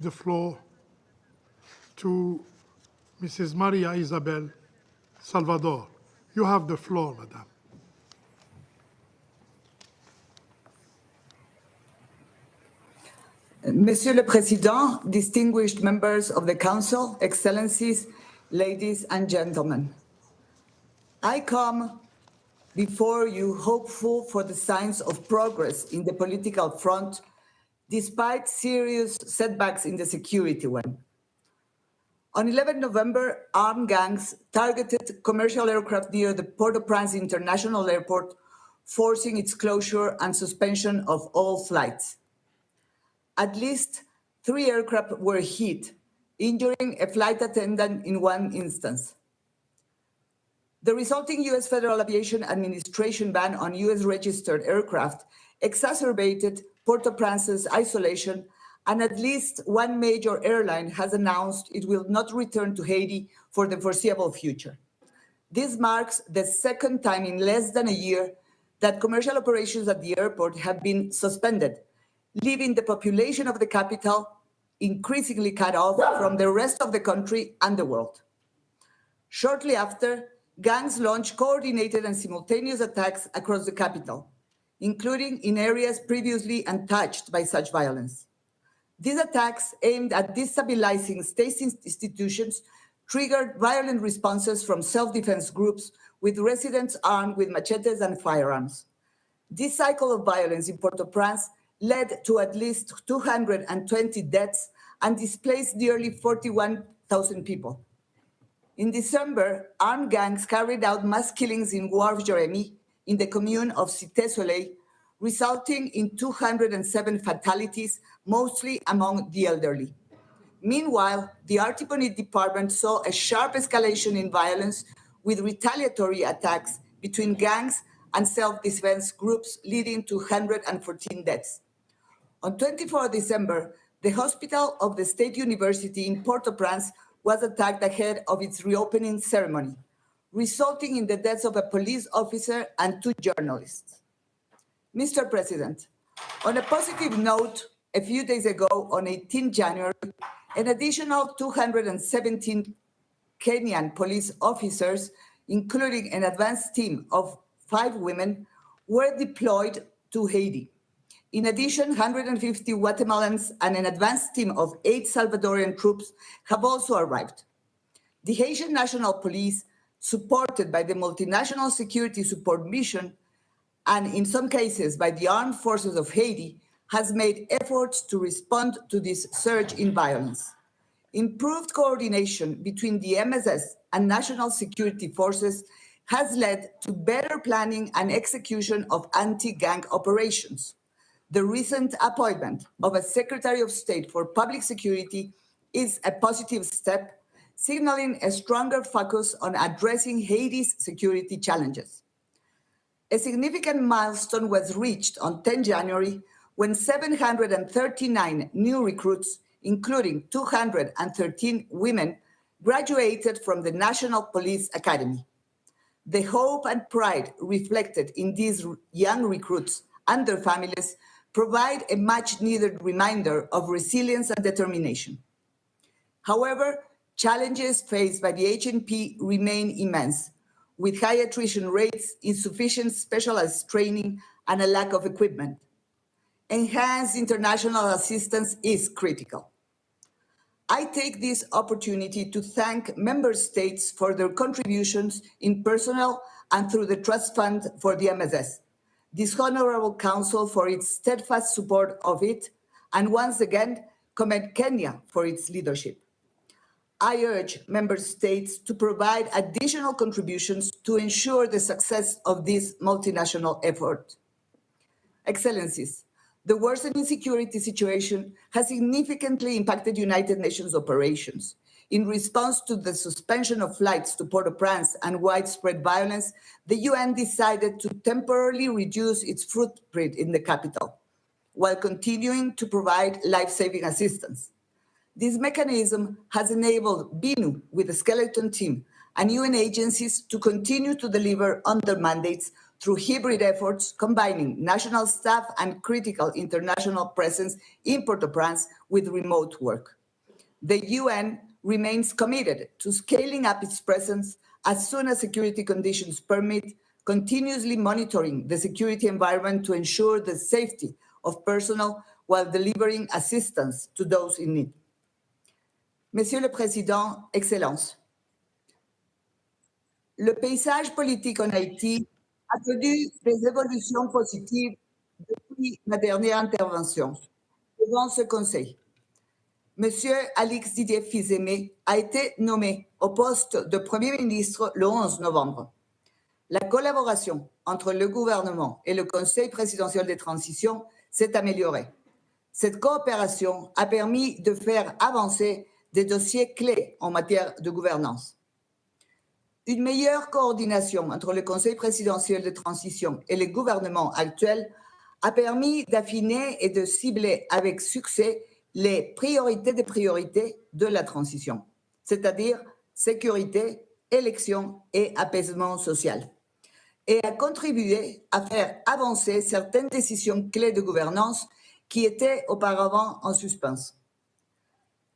the floor to Mrs. María Isabel Salvador. You have the floor, Madam. Monsieur le Président, distinguished members of the Council, Excellencies, ladies and gentlemen, I come before you hopeful for the signs of progress in the political front, despite serious setbacks in the security one. On 11 November, armed gangs targeted commercial aircraft near the Port-au-Prince International Airport, forcing its closure and suspension of all flights. At least 3 aircraft were hit, injuring a flight attendant in one instance. The resulting U.S. Federal Aviation Administration ban on U.S.-registered aircraft exacerbated Port-au-Prince's isolation, and at least one major airline has announced it will not return to Haiti for the foreseeable future. This marks the second time in less than a year that commercial operations at the airport have been suspended, leaving the population of the capital increasingly cut off from the rest of the country and the world. Shortly after, gangs launched coordinated and simultaneous attacks across the capital, including in areas previously untouched by such violence. These attacks, aimed at destabilizing state institutions, triggered violent responses from self-defense groups, with residents armed with machetes and firearms. This cycle of violence in Port-au-Prince led to at least 220 deaths and displaced nearly 41,000 people. In December, armed gangs carried out mass killings in Wharf Jeremy, in the commune of Cité-Soleil, resulting in 207 fatalities, mostly among the elderly. Meanwhile, the Artibonite department saw a sharp escalation in violence, with retaliatory attacks between gangs and self-defense groups, leading to 114 deaths. On 24 December, the hospital of the State University in Port-au-Prince was attacked ahead of its reopening ceremony, resulting in the deaths of a police officer and 2 journalists. Mr. President, on a positive note, a few days ago, on 18 January, an additional 217 Kenyan police officers, including an advanced team of 5 women, were deployed to Haiti. In addition, 150 Guatemalans and an advanced team of 8 Salvadorean troops have also arrived. The Haitian National Police, supported by the Multinational Security Support Mission, and in some cases by the armed forces of Haiti, has made efforts to respond to this surge in violence. Improved coordination between the MSS and national security forces has led to better planning and execution of anti-gang operations. The recent appointment of a Secretary of State for Public Security is a positive step, signaling a stronger focus on addressing Haiti's security challenges. A significant milestone was reached on 10 January when 739 new recruits, including 213 women, graduated from the National Police Academy. The hope and pride reflected in these young recruits and their families provide a much-needed reminder of resilience and determination. However, challenges faced by the HNP remain immense, with high attrition rates, insufficient specialized training, and a lack of equipment. Enhanced international assistance is critical. I take this opportunity to thank member states for their contributions in personnel and through the Trust Fund for the MSS, this Honorable Council for its steadfast support of it, and once again, commend Kenya for its leadership. I urge member states to provide additional contributions to ensure the success of this multinational effort. Excellencies, the worsening security situation has significantly impacted United Nations operations. In response to the suspension of flights to Port-au-Prince and widespread violence, the UN decided to temporarily reduce its footprint in the capital, while continuing to provide life-saving assistance. This mechanism has enabled BINU, with a skeleton team, and UN agencies to continue to deliver on their mandates through hybrid efforts combining national staff and critical international presence in Port-au-Prince with remote work. The UN remains committed to scaling up its presence as soon as security conditions permit, continuously monitoring the security environment to ensure the safety of personnel while delivering assistance to those in need. Monsieur le Président, Excellences, le paysage politique en Haïti a connu des évolutions positives depuis ma dernière intervention devant ce Conseil. Monsieur Alix Didier Fils-Aimé a été nommé au poste de Premier ministre le 11 novembre. La collaboration entre le gouvernement et le Conseil présidentiel de transition s'est améliorée. Cette coopération a permis de faire avancer des dossiers clés en matière de gouvernance. Une meilleure coordination entre le Conseil présidentiel de transition et le gouvernement actuel a permis d'affiner et de cibler avec succès les priorités des priorités de la transition, c'est-à-dire sécurité, élection et apaisement social, et a contribué à faire avancer certaines décisions clés de gouvernance qui étaient auparavant en suspens.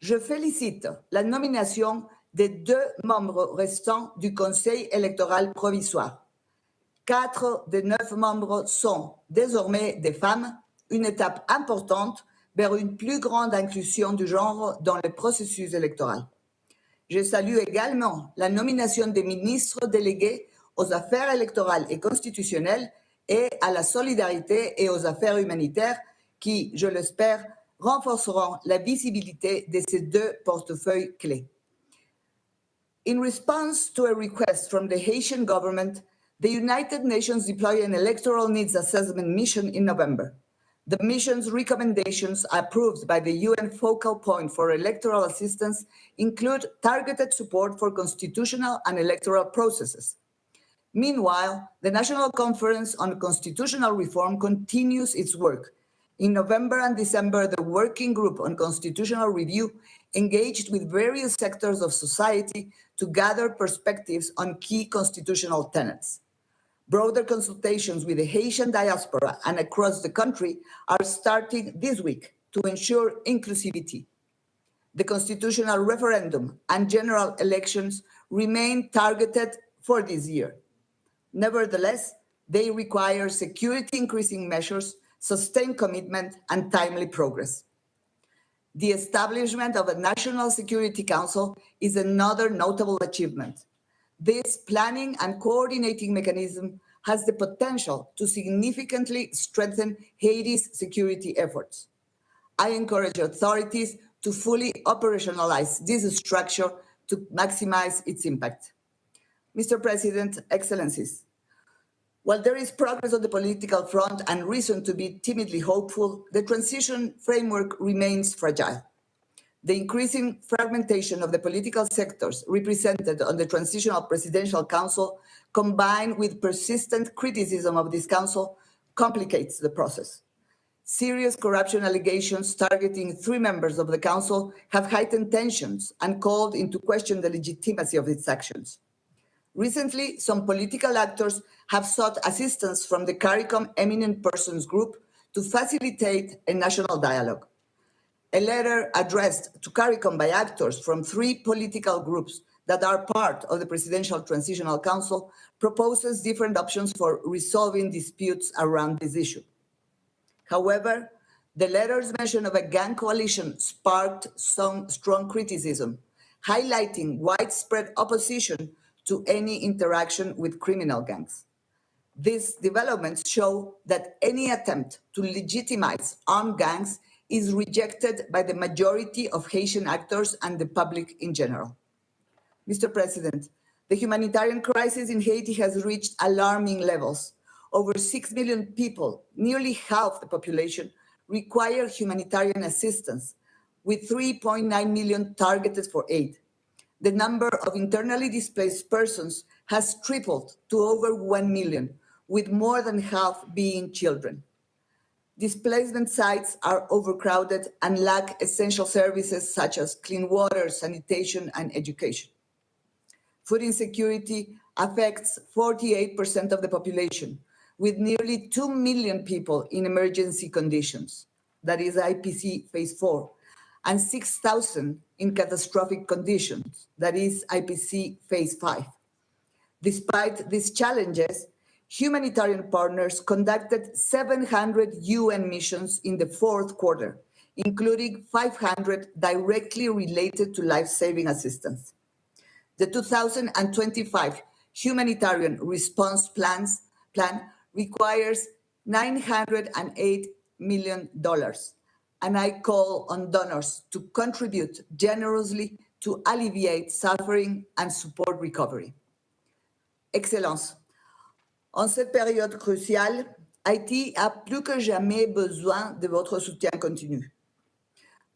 Je félicite la nomination des 2 membres restants du Conseil électoral provisoire. 4 des 9 membres sont désormais des femmes, une étape importante vers une plus grande inclusion du genre dans le processus électoral. Je salue également la nomination des ministres délégués aux affaires électorales et constitutionnelles et à la solidarité et aux affaires humanitaires qui, je l'espère, renforceront la visibilité de ces 2 portefeuilles clés. In response to a request from the Haitian government, the United Nations deployed an electoral needs assessment mission in November. The mission's recommendations, approved by the UN Focal Point for Electoral Assistance, include targeted support for constitutional and electoral processes. Meanwhile, the National Conference on Constitutional Reform continues its work. In November and December, the Working Group on Constitutional Review engaged with various sectors of society to gather perspectives on key constitutional tenets. Broader consultations with the Haitian diaspora and across the country are starting this week to ensure inclusivity. The constitutional referendum and general elections remain targeted for this year. Nevertheless, they require security-increasing measures, sustained commitment, and timely progress. The establishment of a National Security Council is another notable achievement. This planning and coordinating mechanism has the potential to significantly strengthen Haiti's security efforts. I encourage authorities to fully operationalize this structure to maximize its impact. Mr. President, Excellencies, while there is progress on the political front and reason to be timidly hopeful, the transition framework remains fragile. The increasing fragmentation of the political sectors represented on the Transitional Presidential Council, combined with persistent criticism of this council, complicates the process. Serious corruption allegations targeting 3 members of the council have heightened tensions and called into question the legitimacy of its actions. Recently, some political actors have sought assistance from the CARICOM Eminent Persons Group to facilitate a national dialogue. A letter addressed to CARICOM by actors from 3 political groups that are part of the Presidential Transitional Council proposes different options for resolving disputes around this issue. However, the letter's mention of a gang coalition sparked some strong criticism, highlighting widespread opposition to any interaction with criminal gangs. These developments show that any attempt to legitimize armed gangs is rejected by the majority of Haitian actors and the public in general. Mr. President, the humanitarian crisis in Haiti has reached alarming levels. Over 6 million people, nearly half the population, require humanitarian assistance, with 3.9 million targeted for aid. The number of internally displaced persons has tripled to over 1 million, with more than half being children. Displacement sites are overcrowded and lack essential services such as clean water, sanitation, and education. Food insecurity affects 48% of the population, with nearly 2 million people in emergency conditions, that is IPC phase 4, and 6,000 in catastrophic conditions, that is IPC phase 5. Despite these challenges, humanitarian partners conducted 700 UN missions in the fourth quarter, including 500 directly related to life-saving assistance. The 2025 Humanitarian Response Plan requires $908 million, and I call on donors to contribute generously to alleviate suffering and support recovery. Excellences, en cette période cruciale, Haïti a plus que jamais besoin de votre soutien continu.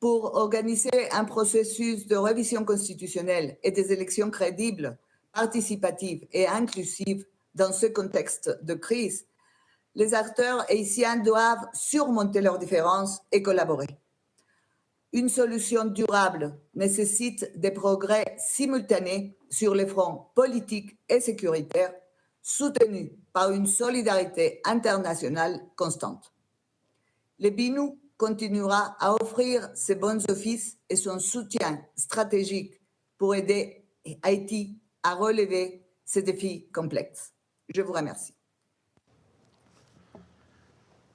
Pour organiser un processus de révision constitutionnelle et des élections crédibles, participatives et inclusives dans ce contexte de crise, les acteurs haïtiens doivent surmonter leurs différences et collaborer. Une solution durable nécessite des progrès simultanés sur les fronts politiques et sécuritaires, soutenus par une solidarité internationale constante. Le BINU continuera à offrir ses bons offices et son soutien stratégique pour aider Haïti à relever ces défis complexes. Je vous remercie.